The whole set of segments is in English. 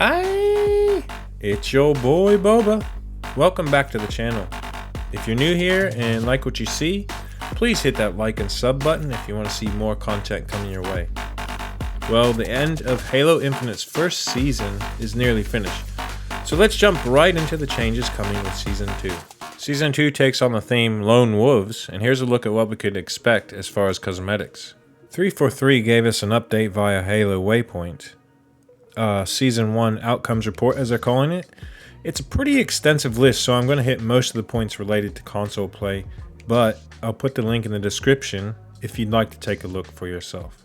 Hi, it's your boy Boba. Welcome back to the channel. If you're new here and like what you see, please hit that like and sub button if you want to see more content coming your way. Well, the end of Halo Infinite's first season is nearly finished, so let's jump right into the changes coming with Season 2. Season 2 takes on the theme Lone Wolves, and here's a look at what we could expect as far as cosmetics. 343 gave us an update via Halo Waypoint. Season 1 Outcomes Report, as they're calling it. It's a pretty extensive list, so I'm going to hit most of the points related to console play, but I'll put the link in the description if you'd like to take a look for yourself.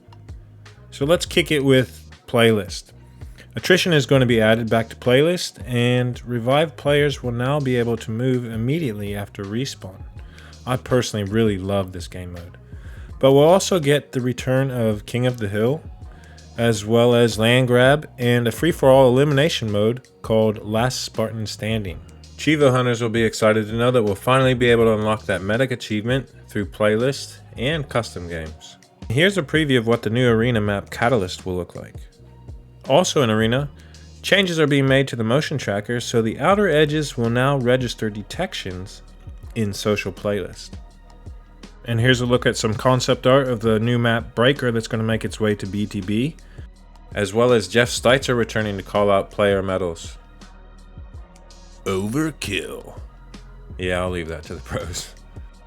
So let's kick it with Playlist. Attrition is going to be added back to Playlist, and revived players will now be able to move immediately after respawn. I personally really love this game mode. But we'll also get the return of King of the Hill, as well as Land Grab and a free-for-all elimination mode called Last Spartan Standing. Chivo hunters will be excited to know that we'll finally be able to unlock that medic achievement through Playlist and custom games. Here's a preview of what the new arena map Catalyst will look like. Also in Arena, changes are being made to the motion tracker, so the outer edges will now register detections in social Playlist. And here's a look at some concept art of the new map Breaker that's going to make its way to BTB, as well as Jeff Steitzer returning to call out player medals. Overkill. Yeah, I'll leave that to the pros.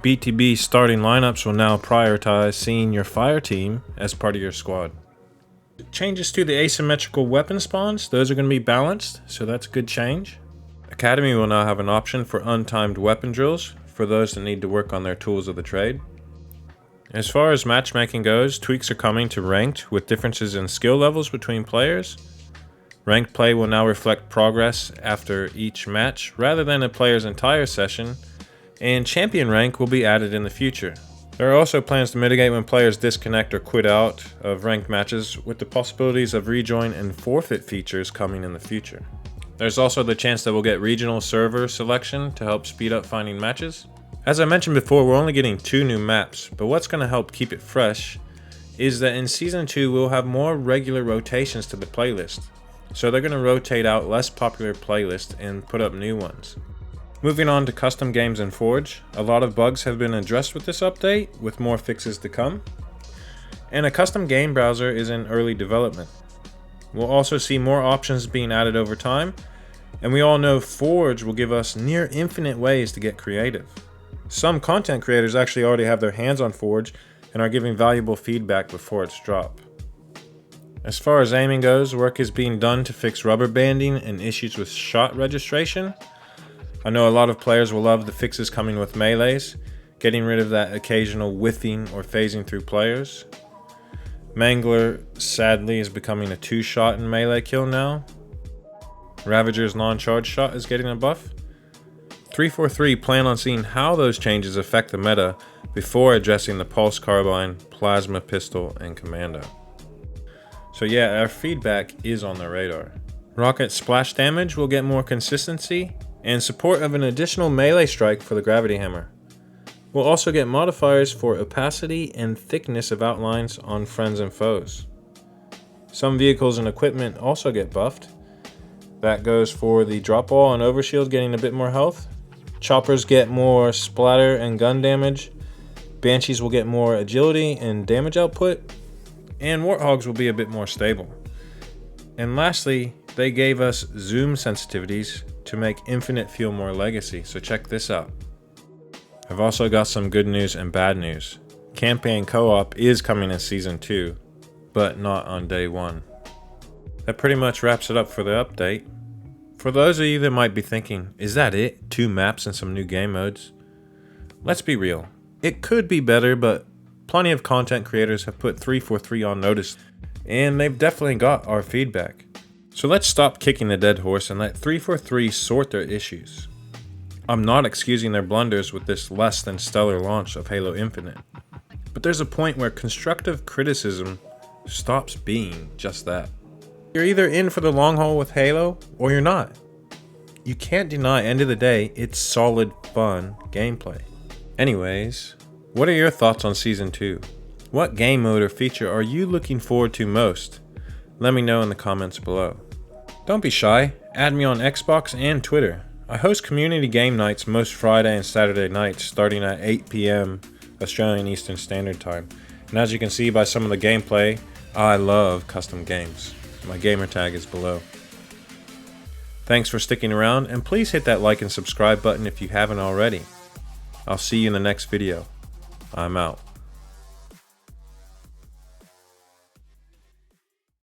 BTB starting lineups will now prioritize seeing your fire team as part of your squad. Changes to the asymmetrical weapon spawns, those are going to be balanced, so that's a good change. Academy will now have an option for untimed weapon drills for those that need to work on their tools of the trade. As far as matchmaking goes, tweaks are coming to ranked with differences in skill levels between players. Ranked play will now reflect progress after each match rather than a player's entire session, and champion rank will be added in the future. There are also plans to mitigate when players disconnect or quit out of ranked matches, with the possibilities of rejoin and forfeit features coming in the future. There's also the chance that we'll get regional server selection to help speed up finding matches. As I mentioned before, we're only getting 2 new maps, but what's going to help keep it fresh is that in Season 2 we'll have more regular rotations to the playlist. So they're going to rotate out less popular playlists and put up new ones. Moving on to custom games in Forge, a lot of bugs have been addressed with this update, with more fixes to come. And a custom game browser is in early development. We'll also see more options being added over time, and we all know Forge will give us near infinite ways to get creative. Some content creators actually already have their hands on Forge and are giving valuable feedback before its drop. As far as aiming goes, work is being done to fix rubber banding and issues with shot registration. I know a lot of players will love the fixes coming with melees, getting rid of that occasional whiffing or phasing through players. Mangler, sadly, is becoming a 2-shot in melee kill now. Ravager's non-charge shot is getting a buff. 343 plan on seeing how those changes affect the meta before addressing the Pulse Carbine, Plasma Pistol, and Commando. So yeah, our feedback is on the radar. Rocket splash damage will get more consistency, and support of an additional melee strike for the Gravity Hammer. We'll also get modifiers for opacity and thickness of outlines on friends and foes. Some vehicles and equipment also get buffed. That goes for the drop wall and overshield getting a bit more health. Choppers get more splatter and gun damage. Banshees will get more agility and damage output. And Warthogs will be a bit more stable. And lastly, they gave us zoom sensitivities to make Infinite feel more legacy, so check this out. I've also got some good news and bad news. Campaign co-op is coming in Season 2, but not on day 1. That pretty much wraps it up for the update. For those of you that might be thinking, is that it? 2 maps and some new game modes? Let's be real. It could be better, but plenty of content creators have put 343 on notice, and they've definitely got our feedback. So let's stop kicking the dead horse and let 343 sort their issues. I'm not excusing their blunders with this less than stellar launch of Halo Infinite, but there's a point where constructive criticism stops being just that. You're either in for the long haul with Halo, or you're not. You can't deny, end of the day, it's solid, fun gameplay. Anyways, what are your thoughts on Season 2? What game mode or feature are you looking forward to most? Let me know in the comments below. Don't be shy, add me on Xbox and Twitter. I host community game nights most Friday and Saturday nights starting at 8 p.m. Australian Eastern Standard Time. And as you can see by some of the gameplay, I love custom games. My gamer tag is below. Thanks for sticking around, and please hit that like and subscribe button if you haven't already. I'll see you in the next video. I'm out.